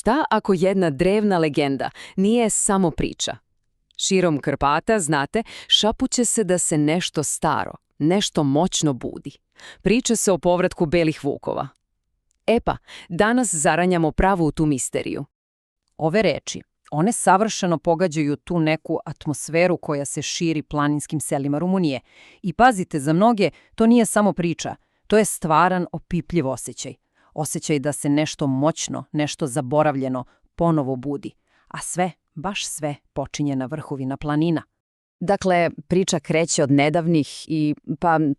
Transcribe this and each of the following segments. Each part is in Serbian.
šta ako jedna drevna legenda nije samo priča? Širom Karpata, znate, šapuće se da se nešto staro, nešto moćno budi. Priča se o povratku belih vukova. E pa, danas zaranjamo pravu u tu misteriju. Ove reči, one savršeno pogađaju tu neku atmosferu koja se širi planinskim selima Rumunije. I pazite, za mnoge to nije samo priča, to je stvaran, opipljiv osjećaj. Osjećaj da se nešto moćno, nešto zaboravljeno ponovo budi. A sve, baš sve, počinje na vrhovina planina. Dakle, priča kreće od nedavnih i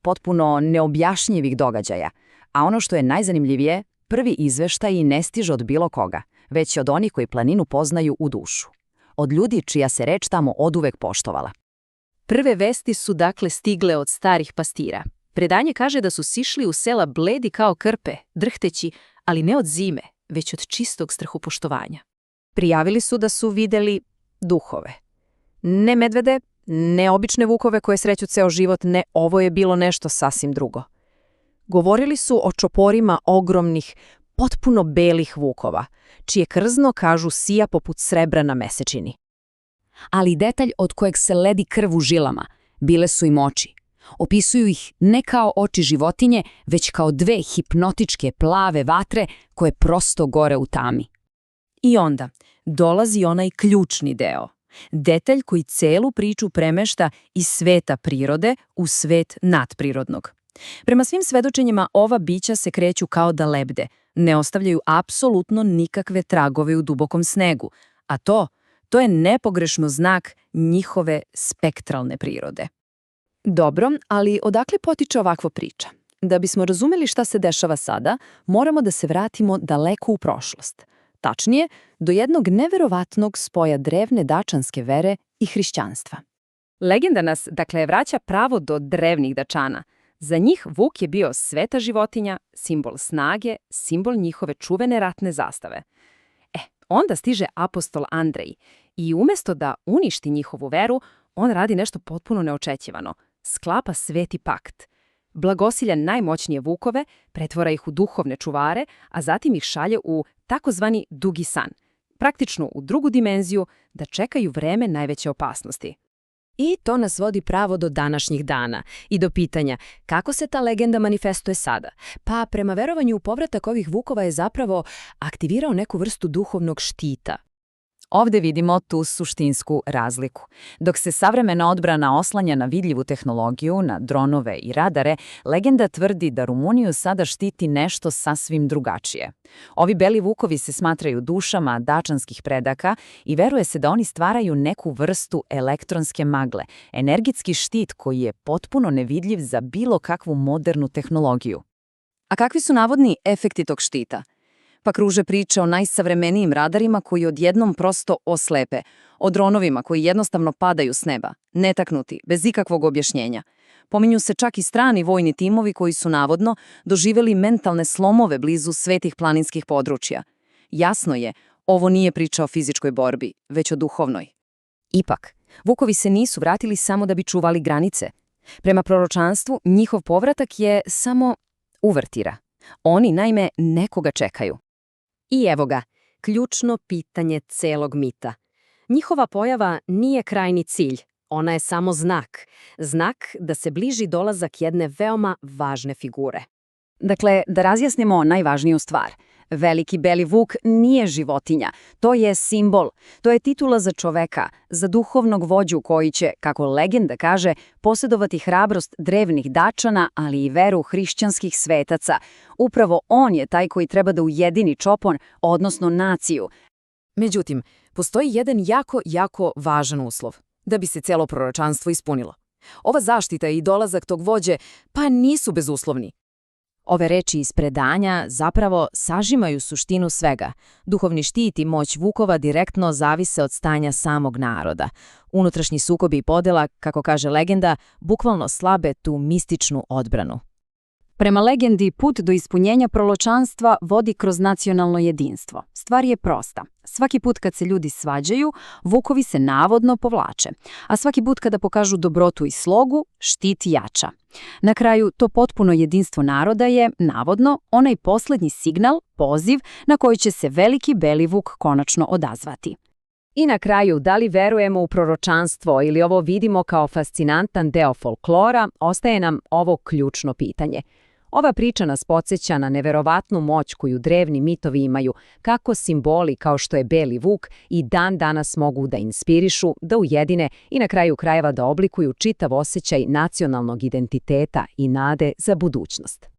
potpuno neobjašnjivih događaja. A ono što je najzanimljivije, prvi izveštaj ne stiže od bilo koga, već od onih koji planinu poznaju u dušu. Od ljudi čija se reč tamo oduvek poštovala. Prve vesti su dakle stigle od starih pastira. Predanje kaže da su sišli u sela bledi kao krpe, drhteći, ali ne od zime, već od čistog strahopoštovanja. Prijavili su da su videli duhove. Ne medvede, ne obične vukove koje sreću ceo život, ne, ovo je bilo nešto sasvim drugo. Govorili su o čoporima ogromnih, potpuno belih vukova, čije krzno, kažu, sija poput srebra na mesečini. Ali detalj od kojeg se ledi krv u žilama, bile su im oči. Opisuju ih ne kao oči životinje, već kao dve hipnotičke plave vatre koje prosto gore u tami. I onda dolazi onaj ključni deo. Detalj koji celu priču premešta iz sveta prirode u svet nadprirodnog. Prema svim svedočenjima, ova bića se kreću kao da lebde, ne ostavljaju apsolutno nikakve tragove u dubokom snegu, a to je nepogrešno znak njihove spektralne prirode. Dobro, ali odakle potiče ovakva priča? Da bismo razumeli šta se dešava sada, moramo da se vratimo daleko u prošlost. Tačnije, do jednog neverovatnog spoja drevne dačanske vere i hrišćanstva. Legenda nas, dakle, vraća pravo do drevnih dačana. Za njih vuk je bio sveta životinja, simbol snage, simbol njihove čuvene ratne zastave. Onda stiže apostol Andrej i umjesto da uništi njihovu veru, on radi nešto potpuno neočekivano. Sklapa sveti pakt. Blagosilja najmoćnije vukove, pretvora ih u duhovne čuvare, a zatim ih šalje u takozvani dugi san, praktično u drugu dimenziju, da čekaju vreme najveće opasnosti. I to nas vodi pravo do današnjih dana i do pitanja kako se ta legenda manifestuje sada. Pa prema verovanju povratak ovih vukova je zapravo aktivirao neku vrstu duhovnog štita. Ovdje vidimo tu suštinsku razliku. Dok se savremena odbrana oslanja na vidljivu tehnologiju, na dronove i radare, legenda tvrdi da Rumuniju sada štiti nešto sasvim drugačije. Ovi beli vukovi se smatraju dušama dačanskih predaka i veruje se da oni stvaraju neku vrstu elektronske magle, energetski štit koji je potpuno nevidljiv za bilo kakvu modernu tehnologiju. A kakvi su navodni efekti tog štita? Pa kruže priče o najsavremenijim radarima koji odjednom prosto oslepe, o dronovima koji jednostavno padaju s neba, netaknuti, bez ikakvog objašnjenja. Pominju se čak i strani vojni timovi koji su navodno doživjeli mentalne slomove blizu svetih planinskih područja. Jasno je, ovo nije priča o fizičkoj borbi, već o duhovnoj. Ipak, vukovi se nisu vratili samo da bi čuvali granice. Prema proročanstvu, njihov povratak je samo uvertira. Oni, naime, nekoga čekaju. I evo ga, ključno pitanje celog mita. Njihova pojava nije krajni cilj, ona je samo znak. Znak da se bliži dolazak jedne veoma važne figure. Dakle, da razjasnimo najvažniju stvar. Veliki beli vuk nije životinja, to je simbol, to je titula za čoveka, za duhovnog vođu koji će, kako legenda kaže, posjedovati hrabrost drevnih dačana, ali i veru hrišćanskih svetaca. Upravo on je taj koji treba da ujedini čopon, odnosno naciju. Međutim, postoji jedan jako važan uslov, da bi se celo proročanstvo ispunilo. Ova zaštita i dolazak tog vođe pa nisu bezuslovni. Ove reči iz predanja zapravo sažimaju suštinu svega. Duhovni štit i moć vukova direktno zavise od stanja samog naroda. Unutrašnji sukobi i podela, kako kaže legenda, bukvalno slabe tu mističnu odbranu. Prema legendi, put do ispunjenja proročanstva vodi kroz nacionalno jedinstvo. Stvar je prosta. Svaki put kad se ljudi svađaju, vukovi se navodno povlače, a svaki put kada pokažu dobrotu i slogu, štit jača. Na kraju, to potpuno jedinstvo naroda je, navodno, onaj posljednji signal, poziv, na koji će se veliki beli vuk konačno odazvati. I na kraju, da li verujemo u proročanstvo ili ovo vidimo kao fascinantan deo folklora, ostaje nam ovo ključno pitanje. Ova priča nas podsjeća na neverovatnu moć koju drevni mitovi imaju, kako simboli kao što je beli vuk i dan danas mogu da inspirišu, da ujedine i na kraju krajeva da oblikuju čitav osjećaj nacionalnog identiteta i nade za budućnost.